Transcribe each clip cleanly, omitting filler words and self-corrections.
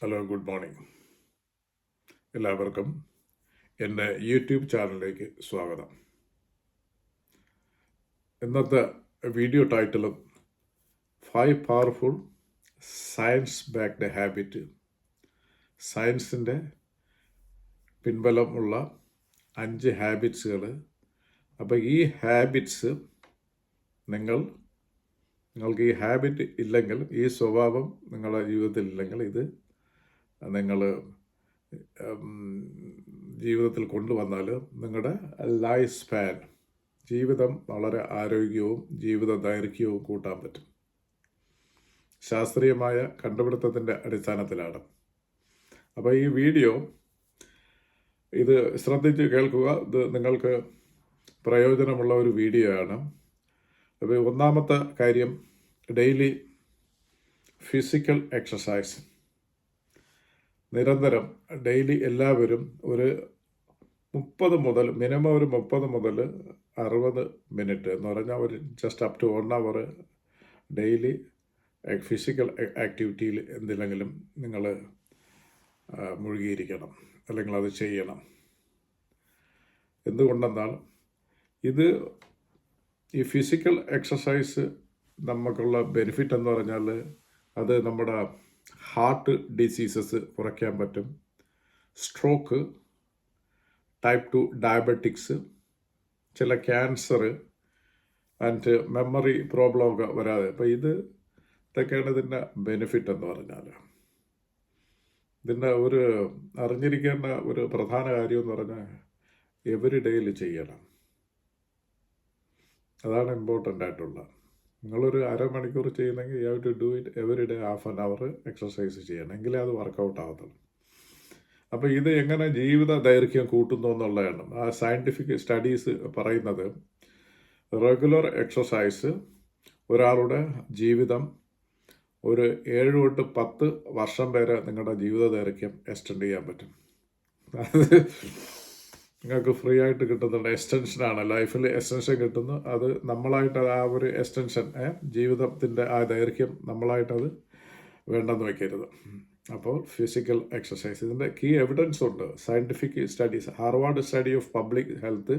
Hello, good morning. എല്ലാവർക്കും എൻ്റെ YouTube ചാനലിലേക്ക് സ്വാഗതം. ഇന്നത്തെ വീഡിയോ ടൈറ്റിലും 5 പവർഫുൾ സയൻസ് ബാക്ക്ഡ് ഹാബിറ്റ്, സയൻസിൻ്റെ പിൻബലമുള്ള 5 ഹാബിറ്റ്സുകൾ. അപ്പോൾ ഈ ഹാബിറ്റ്സ് നിങ്ങൾക്ക് ഈ ഹാബിറ്റ് ഇല്ലെങ്കിൽ, ഈ സ്വഭാവം നിങ്ങളുടെ ജീവിതത്തിൽ ഇല്ലെങ്കിൽ, ഇത് നിങ്ങൾ ജീവിതത്തിൽ കൊണ്ടുവന്നാൽ നിങ്ങളുടെ ലൈഫ് സ്പാൻ, ജീവിതം വളരെ ആരോഗ്യവും ജീവിത ദൈർഘ്യവും കൂട്ടാൻ പറ്റും. ശാസ്ത്രീയമായ കണ്ടുപിടുത്തത്തിൻ്റെ അടിസ്ഥാനത്തിലാണ്. അപ്പോൾ ഈ വീഡിയോ ഇത് ശ്രദ്ധിച്ച് കേൾക്കുക. ഇത് നിങ്ങൾക്ക് പ്രയോജനമുള്ള ഒരു വീഡിയോ ആണ്. അപ്പോൾ ഒന്നാമത്തെ കാര്യം, ഡെയിലി ഫിസിക്കൽ എക്സസൈസ്. നിരന്തരം ഡെയിലി എല്ലാവരും ഒരു 30 മുതൽ മിനിമം ഒരു 30 മുതൽ 60 മിനിറ്റ് എന്ന് പറഞ്ഞാൽ ഒരു just up to 1 hour daily physical ആക്ടിവിറ്റിയിൽ എന്തിലെങ്കിലും നിങ്ങൾ മുഴുകിയിരിക്കണം, അല്ലെങ്കിൽ അത് ചെയ്യണം. എന്തുകൊണ്ടെന്നാൽ ഈ ഫിസിക്കൽ എക്സസൈസ് നമുക്കുള്ള ബെനിഫിറ്റ് എന്ന് പറഞ്ഞാൽ അത് നമ്മുടെ ഹാർട്ട് ഡിസീസസ് കുറയ്ക്കാൻ പറ്റും. സ്ട്രോക്ക്, ടൈപ്പ് 2 ഡയബറ്റിക്സ്, ചില ക്യാൻസർ ആൻഡ് മെമ്മറി പ്രോബ്ലം ഒക്കെ വരാതെ. അപ്പോൾ ഇതൊക്കെയാണ് ഇതിൻ്റെ ബെനിഫിറ്റ് എന്ന് പറഞ്ഞാൽ. ഇതിൻ്റെ ഒരു അറിഞ്ഞിരിക്കേണ്ട ഒരു പ്രധാന കാര്യം എന്ന് പറഞ്ഞാൽ എവറി ഡേയിൽ ചെയ്യണം. അതാണ് ഇമ്പോർട്ടൻ്റ് ആയിട്ടുള്ളത്. നിങ്ങളൊരു അരമണിക്കൂർ ചെയ്യുന്നെങ്കിൽ you have to do it every day, half an hour exercise ചെയ്യണം, എങ്കിലേ അത് വർക്കൗട്ട് ആകത്തുള്ളൂ. അപ്പോൾ ഇത് എങ്ങനെ ജീവിത ദൈർഘ്യം കൂട്ടുന്നു എന്നുള്ളതാണ് ആ സയൻറ്റിഫിക് സ്റ്റഡീസ് പറയുന്നത്. റെഗുലർ എക്സസൈസ് ഒരാളുടെ ജീവിതം ഒരു 7 തൊട്ട് 10 വർഷം വരെ നിങ്ങളുടെ ജീവിത ദൈർഘ്യം എക്സ്റ്റെൻഡ് ചെയ്യാൻ പറ്റും. അത് നിങ്ങൾക്ക് ഫ്രീ ആയിട്ട് കിട്ടുന്നുണ്ട്. എക്സ്റ്റൻഷനാണ്, ലൈഫിൽ എക്സ്റ്റൻഷൻ കിട്ടുന്നു. അത് നമ്മളായിട്ട് ആ ഒരു എക്സ്റ്റൻഷൻ, ജീവിതത്തിൻ്റെ ആ ദൈർഘ്യം നമ്മളായിട്ടത് വേണ്ടെന്ന് വയ്ക്കരുത്. അപ്പോൾ ഫിസിക്കൽ എക്സസൈസ്, ഇതിൻ്റെ കീ എവിഡൻസ് ഉണ്ട്. Scientific studies, Harvard study of public health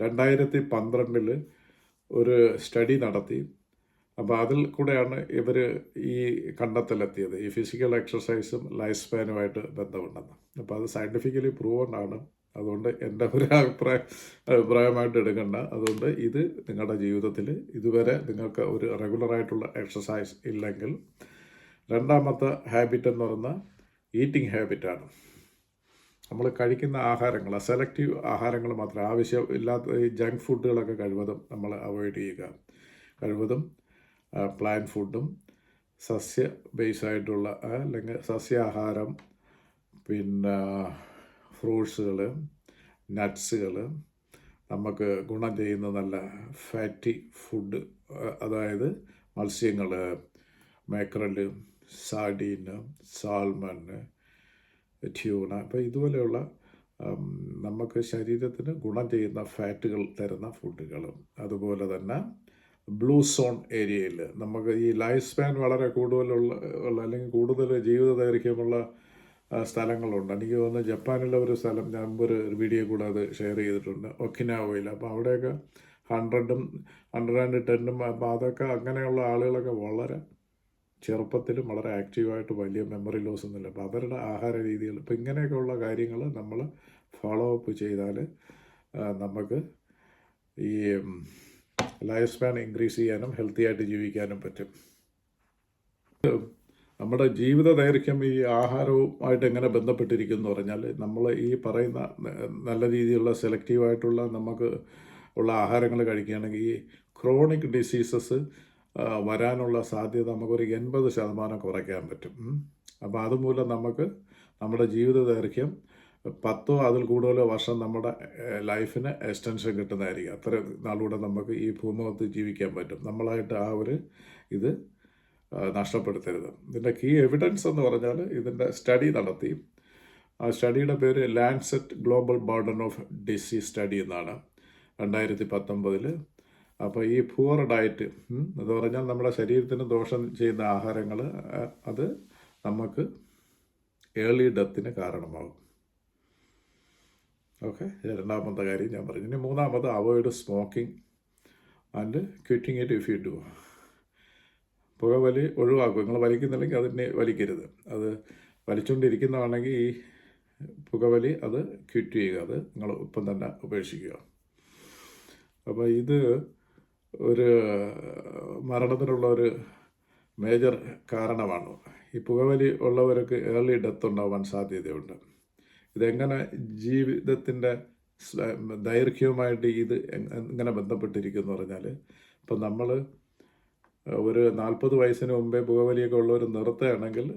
2012 ഒരു സ്റ്റഡി നടത്തി. അപ്പോൾ അതിൽ കൂടെയാണ് ഇവർ ഈ കണ്ടെത്തലെത്തിയത്, ഈ ഫിസിക്കൽ എക്സസൈസും ലൈഫ് സ്പാനുമായിട്ട് ബന്ധമുണ്ടെന്ന്. അപ്പോൾ അത് സയൻറ്റിഫിക്കലി പ്രൂവഡ് ആണ്. അതുകൊണ്ട് എൻ്റെ ഒരു അഭിപ്രായമായിട്ട് എടുക്കണ്ട. അതുകൊണ്ട് ഇത് നിങ്ങളുടെ ജീവിതത്തിൽ ഇതുവരെ നിങ്ങൾക്ക് ഒരു റെഗുലറായിട്ടുള്ള എക്സസൈസ് ഇല്ലെങ്കിൽ, രണ്ടാമത്തെ ഹാബിറ്റ് എന്ന് പറയുന്നത് ഈറ്റിംഗ് ഹാബിറ്റാണ്. നമ്മൾ കഴിക്കുന്ന ആഹാരങ്ങൾ, സെലക്റ്റീവ് ആഹാരങ്ങൾ മാത്രം, ആവശ്യമില്ലാത്ത ഈ ജങ്ക് ഫുഡുകളൊക്കെ കഴിവതും നമ്മൾ അവോയ്ഡ് ചെയ്യുക. കഴിവതും പ്ലാൻ ഫുഡും സസ്യ ബേസായിട്ടുള്ള അല്ലെങ്കിൽ സസ്യാഹാരം, പിന്നെ ഫ്രൂട്ട്സുകൾ, നട്ട്സുകൾ, നമുക്ക് ഗുണം ചെയ്യുന്ന നല്ല ഫാറ്റി ഫുഡ്, അതായത് മത്സ്യങ്ങൾ, മാക്രൽ, സാർഡീൻ, സാൽമൺ, ട്യൂണ. അപ്പോൾ ഇതുപോലെയുള്ള നമുക്ക് ശരീരത്തിന് ഗുണം ചെയ്യുന്ന ഫാറ്റുകൾ തരുന്ന ഫുഡുകളും, അതുപോലെ തന്നെ ബ്ലൂ സോൺ ഏരിയയിൽ നമുക്ക് ഈ ലൈഫ് സ്പാൻ വളരെ കൂടുതലുള്ള അല്ലെങ്കിൽ കൂടുതൽ ജീവിത ദൈർഘ്യമുള്ള സ്ഥലങ്ങളുണ്ട്. എനിക്ക് തോന്നുന്നു ജപ്പാനിലെ ഒരു സ്ഥലം, ഞാൻ ഒരു വീഡിയോ കൂടെ അത് ഷെയർ ചെയ്തിട്ടുണ്ട്, ഒക്കിനാവയിൽ. അപ്പോൾ അവിടെയൊക്കെ 100ഉം 110ഉം. അപ്പോൾ അതൊക്കെ അങ്ങനെയുള്ള ആളുകളൊക്കെ വളരെ ചെറുപ്പത്തിലും വളരെ ആക്റ്റീവായിട്ട്, വലിയ മെമ്മറി ലോസ് ഒന്നുമില്ല. അപ്പോൾ അവരുടെ ആഹാര രീതികൾ, ഇപ്പോൾ ഇങ്ങനെയൊക്കെയുള്ള കാര്യങ്ങൾ നമ്മൾ ഫോളോ അപ്പ് ചെയ്താൽ നമുക്ക് ഈ ലൈഫ് സ്പാൻ ഇൻക്രീസ് ചെയ്യാനും ഹെൽത്തി ആയിട്ട് ജീവിക്കാനും പറ്റും. നമ്മുടെ ജീവിത ദൈർഘ്യം ഈ ആഹാരവുമായിട്ട് എങ്ങനെ ബന്ധപ്പെട്ടിരിക്കുന്നു എന്ന് പറഞ്ഞാൽ, നമ്മൾ ഈ പറയുന്ന നല്ല രീതിയിലുള്ള സെലക്റ്റീവായിട്ടുള്ള നമുക്ക് ഉള്ള ആഹാരങ്ങൾ കഴിക്കുകയാണെങ്കിൽ ഈ ക്രോണിക് ഡിസീസസ് വരാനുള്ള സാധ്യത നമുക്കൊരു 80% കുറയ്ക്കാൻ പറ്റും. അപ്പോൾ അതുമൂലം നമുക്ക് നമ്മുടെ ജീവിത ദൈർഘ്യം 10 അതിൽ കൂടുതലോ വർഷം നമ്മുടെ ലൈഫിന് എക്സ്റ്റൻഷൻ കിട്ടുന്നതായിരിക്കും. അത്ര നാളുകൂടെ നമുക്ക് ഈ ഭൂമുഖത്ത് ജീവിക്കാൻ പറ്റും. നമ്മളായിട്ട് ആ ഒരു ഇത് നഷ്ടപ്പെടുത്തരുത്. ഇതിൻ്റെ കീ എവിഡൻസ് എന്ന് പറഞ്ഞാൽ, ഇതിൻ്റെ സ്റ്റഡി നടത്തി. ആ സ്റ്റഡിയുടെ പേര് Lancet global burden of disease study എന്നാണ്, 2019. അപ്പോൾ ഈ പുവർ ഡയറ്റ് എന്ന് പറഞ്ഞാൽ നമ്മുടെ ശരീരത്തിന് ദോഷം ചെയ്യുന്ന ആഹാരങ്ങൾ, അത് നമുക്ക് ഏർലി ഡെത്തിന് കാരണമാകും. ഓക്കെ, രണ്ടാമത്തെ കാര്യം ഞാൻ പറഞ്ഞു. ഇനി മൂന്നാമത് avoid smoking and quitting it if you do. പുകവലി ഒഴിവാക്കുക. നിങ്ങൾ വലിക്കുന്നില്ലെങ്കിൽ അതിനെ വലിക്കരുത്. അത് വലിച്ചുകൊണ്ടിരിക്കുന്നതാണെങ്കിൽ ഈ പുകവലി അത് ക്വിറ്റ് ചെയ്യുക. അത് നിങ്ങൾ ഇപ്പം തന്നെ ഉപേക്ഷിക്കുക. അപ്പോൾ ഇത് ഒരു മരണത്തിനുള്ള ഒരു മേജർ കാരണമാണ്. ഈ പുകവലി ഉള്ളവർക്ക് ഏർലി ഡെത്ത് ഉണ്ടാവാൻ സാധ്യതയുണ്ട്. ഇതെങ്ങനെ ജീവിതത്തിൻ്റെ ദൈർഘ്യവുമായിട്ട് ഇത് എങ്ങനെ ബന്ധപ്പെട്ടിരിക്കുമെന്ന് പറഞ്ഞാൽ, ഇപ്പം നമ്മൾ ഒരു 40 വയസ്സിന് മുമ്പേ പുകവലിയൊക്കെ ഉള്ളവർ നിർത്തുകയാണെങ്കിൽ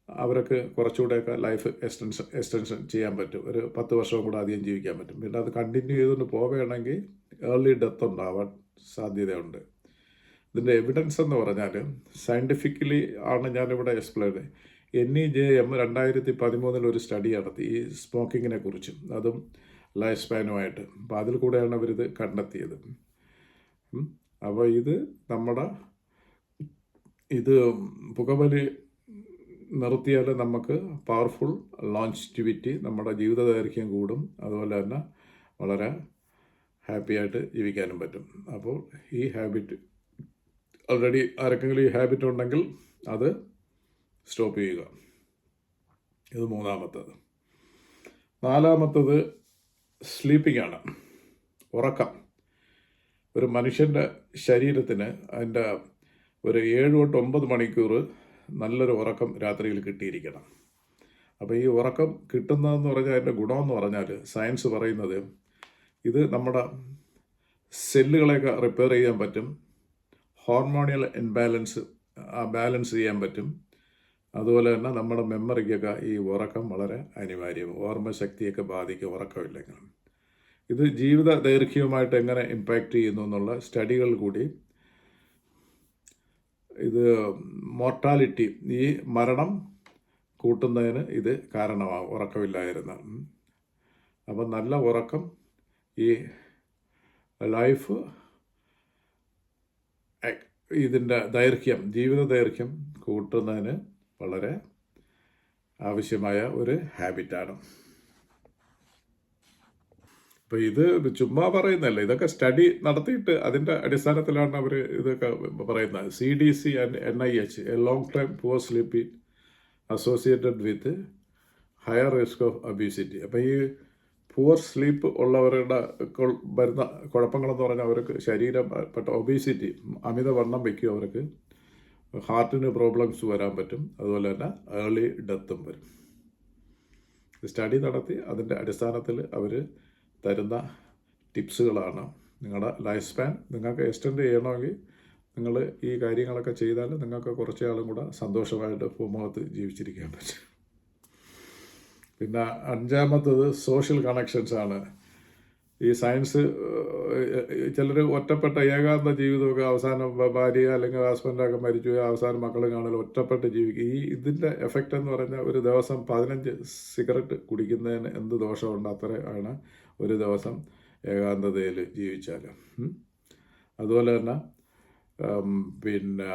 അവർക്ക് കുറച്ചുകൂടെയൊക്കെ ലൈഫ് എക്സ്റ്റൻഷൻ ചെയ്യാൻ പറ്റും. ഒരു 10 വർഷവും കൂടെ അധികം ജീവിക്കാൻ പറ്റും. പിന്നെ അത് കണ്ടിന്യൂ ചെയ്തുകൊണ്ട് പോവുകയാണെങ്കിൽ ഏർലി ഡെത്ത് ഉണ്ടാവാൻ സാധ്യതയുണ്ട്. ഇതിൻ്റെ എവിഡൻസ് എന്ന് പറഞ്ഞാൽ സയൻറ്റിഫിക്കലി ആണ് ഞാനിവിടെ എക്സ്പ്ലെയിൻ. NEJM 2013 ഒരു സ്റ്റഡി നടത്തി ഈ സ്മോക്കിങ്ങിനെ കുറിച്ചും, അതും ലൈഫ് സ്പാനുമായിട്ട്. അപ്പോൾ അതിൽ കൂടെയാണ് അവരിത് കണ്ടെത്തിയത്. അപ്പോൾ ഇത് പുകവലി നിർത്തിയാൽ നമുക്ക് പവർഫുൾ ലോഞ്ചിവിറ്റി, നമ്മുടെ ജീവിത ദൈർഘ്യം കൂടും. അതുപോലെ തന്നെ വളരെ ഹാപ്പിയായിട്ട് ജീവിക്കാനും പറ്റും. അപ്പോൾ ഈ ഹാബിറ്റ് ഓൾറെഡി ആർക്കെങ്കിലും ഈ ഹാബിറ്റ് ഉണ്ടെങ്കിൽ അത് സ്റ്റോപ്പ് ചെയ്യുക. ഇത് മൂന്നാമത്തത്. നാലാമത്തത് സ്ലീപ്പിംഗ് ആണ്, ഉറക്കം. ഒരു മനുഷ്യൻ്റെ ശരീരത്തിന് അതിൻ്റെ ഒരു 7 തൊട്ട് 9 മണിക്കൂർ നല്ലൊരു ഉറക്കം രാത്രിയിൽ കിട്ടിയിരിക്കണം. അപ്പോൾ ഈ ഉറക്കം കിട്ടുന്നതെന്ന് പറഞ്ഞാൽ അതിൻ്റെ ഗുണമെന്ന് പറഞ്ഞാൽ സയൻസ് പറയുന്നത് ഇത് നമ്മുടെ സെല്ലുകളെയൊക്കെ റിപ്പയർ ചെയ്യാൻ പറ്റും, ഹോർമോണിയൽ ബാലൻസ് ചെയ്യാൻ പറ്റും. അതുപോലെ തന്നെ നമ്മുടെ മെമ്മറിക്കൊക്കെ ഈ ഉറക്കം വളരെ അനിവാര്യം. ഓർമ്മശക്തിയൊക്കെ ബാധിക്കും ഉറക്കമില്ലെങ്കിൽ. ഇത് ജീവിത ദൈർഘ്യവുമായിട്ട് എങ്ങനെ ഇമ്പാക്റ്റ് ചെയ്യുന്നു എന്നുള്ള സ്റ്റഡികൾ കൂടി, ഇത് മോർട്ടാലിറ്റി, ഈ മരണം കൂട്ടുന്നതിന് ഇത് കാരണമാകും ഉറക്കമില്ലായിരുന്ന. അപ്പം നല്ല ഉറക്കം ഈ ലൈഫ് ഇതിൻ്റെ ദൈർഘ്യം, ജീവിത ദൈർഘ്യം കൂട്ടുന്നതിന് വളരെ ആവശ്യമായ ഒരു ഹാബിറ്റാണ്. ഇപ്പോൾ ഇത് ചുമ്മാ പറയുന്നതല്ല, ഇതൊക്കെ സ്റ്റഡി നടത്തിയിട്ട് അതിൻ്റെ അടിസ്ഥാനത്തിലാണ് അവർ ഇതൊക്കെ പറയുന്നത്. CDC and NIH, A long time poor sleep associated with higher risk of obesity. അപ്പോൾ ഈ പുവർ സ്ലീപ്പ് ഉള്ളവരുടെ വരുന്ന കുഴപ്പങ്ങളെന്ന് പറഞ്ഞാൽ അവർക്ക് ശരീരപ്പെട്ട ഒബീസിറ്റി, അമിതവണ്ണം വയ്ക്കും, അവർക്ക് ഹാർട്ടിന് പ്രോബ്ലംസ് വരാൻ പറ്റും. അതുപോലെ തന്നെ ഏർലി ഡെത്തും വരും. സ്റ്റഡി നടത്തി അതിൻ്റെ അടിസ്ഥാനത്തിൽ അവർ തരുന്ന ടിപ്സുകളാണ്. നിങ്ങളുടെ ലൈഫ് സ്പാൻ നിങ്ങൾക്ക് എക്സ്റ്റെൻഡ് ചെയ്യണമെങ്കിൽ നിങ്ങൾ ഈ കാര്യങ്ങളൊക്കെ ചെയ്താൽ നിങ്ങൾക്ക് കുറച്ച് ആളും കൂടെ സന്തോഷമായിട്ട് ഭൂമുഖത്ത് ജീവിച്ചിരിക്കാൻ പറ്റും. പിന്നെ അഞ്ചാമത്തത് സോഷ്യൽ കണക്ഷൻസ് ആണ്. ഈ സയൻസ് ചിലർ ഒറ്റപ്പെട്ട ഏകാന്ത ജീവിതമൊക്കെ, അവസാനം ഭാര്യ അല്ലെങ്കിൽ ഹസ്ബൻഡൊക്കെ മരിച്ചു പോയി അവസാനം മക്കളും കാണാൻ ഒറ്റപ്പെട്ട് ജീവിക്കുക. ഇതിൻ്റെ എഫക്റ്റ് എന്ന് പറഞ്ഞാൽ ഒരു ദിവസം 15 സിഗരറ്റ് കുടിക്കുന്നതിന് എന്ത് ദോഷമുണ്ട് അത്ര ആണ് ഒരു ദിവസം ഏകാന്തതയിൽ ജീവിച്ചാൽ. അതുപോലെ തന്നെ പിന്നെ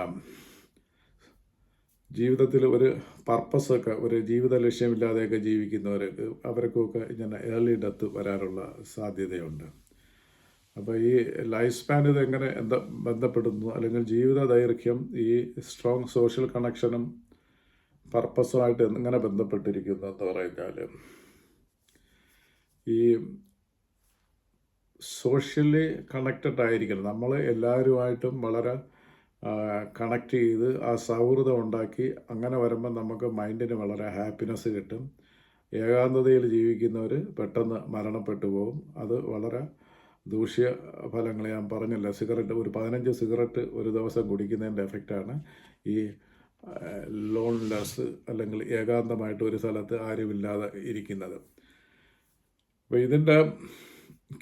ജീവിതത്തിൽ ഒരു പർപ്പസൊക്കെ, ഒരു ജീവിത ലക്ഷ്യമില്ലാതെയൊക്കെ ജീവിക്കുന്നവർക്ക് അവർക്കൊക്കെ ഇങ്ങനെ ഏർലി ഡെത്ത് വരാനുള്ള സാധ്യതയുണ്ട്. അപ്പോൾ ഈ ലൈഫ് സ്പാൻ ഇതെങ്ങനെ ബന്ധപ്പെടുന്നു, അല്ലെങ്കിൽ ജീവിത ദൈർഘ്യം ഈ സ്ട്രോങ് സോഷ്യൽ കണക്ഷനും പർപ്പസുമായിട്ട് എങ്ങനെ ബന്ധപ്പെട്ടിരിക്കുന്നു എന്ന് പറഞ്ഞാൽ, ഈ സോഷ്യലി കണക്റ്റഡ് ആയിരിക്കണം. നമ്മൾ എല്ലാവരുമായിട്ടും വളരെ കണക്ട് ചെയ്ത് ആ സൗഹൃദം ഉണ്ടാക്കി അങ്ങനെ വരുമ്പോൾ നമുക്ക് മൈൻഡിന് വളരെ ഹാപ്പിനെസ് കിട്ടും. ഏകാന്തതയിൽ ജീവിക്കുന്നവർ പെട്ടെന്ന് മരണപ്പെട്ടു പോകും. അത് വളരെ ദൂഷ്യ ഫലങ്ങൾ ഞാൻ പറഞ്ഞില്ല. സിഗരറ്റ്, ഒരു 15 സിഗരറ്റ് ഒരു ദിവസം കുടിക്കുന്നതിൻ്റെ എഫക്റ്റാണ് ഈ ലോൺലെസ്, അല്ലെങ്കിൽ ഏകാന്തമായിട്ട് ഒരു സ്ഥലത്ത് ആരുമില്ലാതെ ഇരിക്കുന്നത്. അപ്പോൾ ഇതിൻ്റെ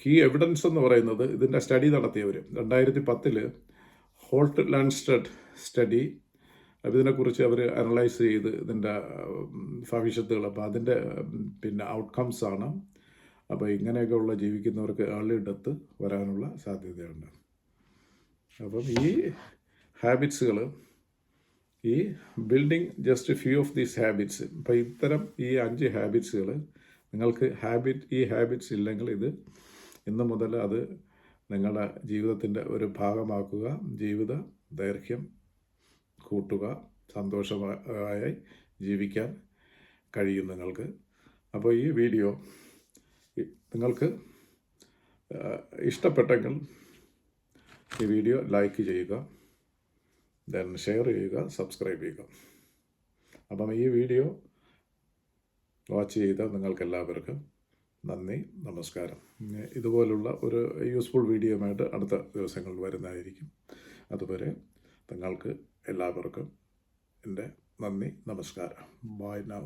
കീ എവിഡൻസ് എന്ന് പറയുന്നത്, ഇതിൻ്റെ സ്റ്റഡി നടത്തിയവർ 2010 ഹോൾട്ട് ലാൻഡ്സ്റ്റഡ് സ്റ്റഡി, ഇതിനെക്കുറിച്ച് അവർ അനലൈസ് ചെയ്ത് ഇതിൻ്റെ ഭവിഷ്യത്തുകൾ, അപ്പോൾ അതിൻ്റെ പിന്നെ ഔട്ട്കംസാണ്. അപ്പോൾ ഇങ്ങനെയൊക്കെയുള്ള ജീവിക്കുന്നവർക്ക് ഏർലി ഡെത്ത് വരാനുള്ള സാധ്യതയുണ്ട്. അപ്പം ഈ ഹാബിറ്റ്സുകൾ ഈ building just few of these habits. ഇപ്പോൾ ഇത്തരം ഈ 5 ഹാബിറ്റ്സുകൾ നിങ്ങൾക്ക് ഈ ഹാബിറ്റ്സ് ഇല്ലെങ്കിൽ ഇത് ഇന്ന് മുതൽ അത് നിങ്ങളുടെ ജീവിതത്തിൻ്റെ ഒരു ഭാഗമാക്കുക. ജീവിത ദൈർഘ്യം കൂട്ടുക, സന്തോഷമായി ജീവിക്കാൻ കഴിയും നിങ്ങൾക്ക്. അപ്പോൾ ഈ വീഡിയോ നിങ്ങൾക്ക് ഇഷ്ടപ്പെട്ടെങ്കിൽ ഈ വീഡിയോ ലൈക്ക് ചെയ്യുക, ദെൻ ഷെയർ ചെയ്യുക, സബ്സ്ക്രൈബ് ചെയ്യുക. അപ്പം ഈ വീഡിയോ വാച്ച് ചെയ്ത നിങ്ങൾക്കെല്ലാവർക്കും നന്ദി, നമസ്കാരം. ഇതുപോലുള്ള ഒരു യൂസ്ഫുൾ വീഡിയോയുമായിട്ട് അടുത്ത ദിവസങ്ങളിൽ വരുന്നതായിരിക്കും. അതുവരെ നിങ്ങൾക്ക് എല്ലാവർക്കും എൻ്റെ നന്ദി, നമസ്കാരം. Buy now.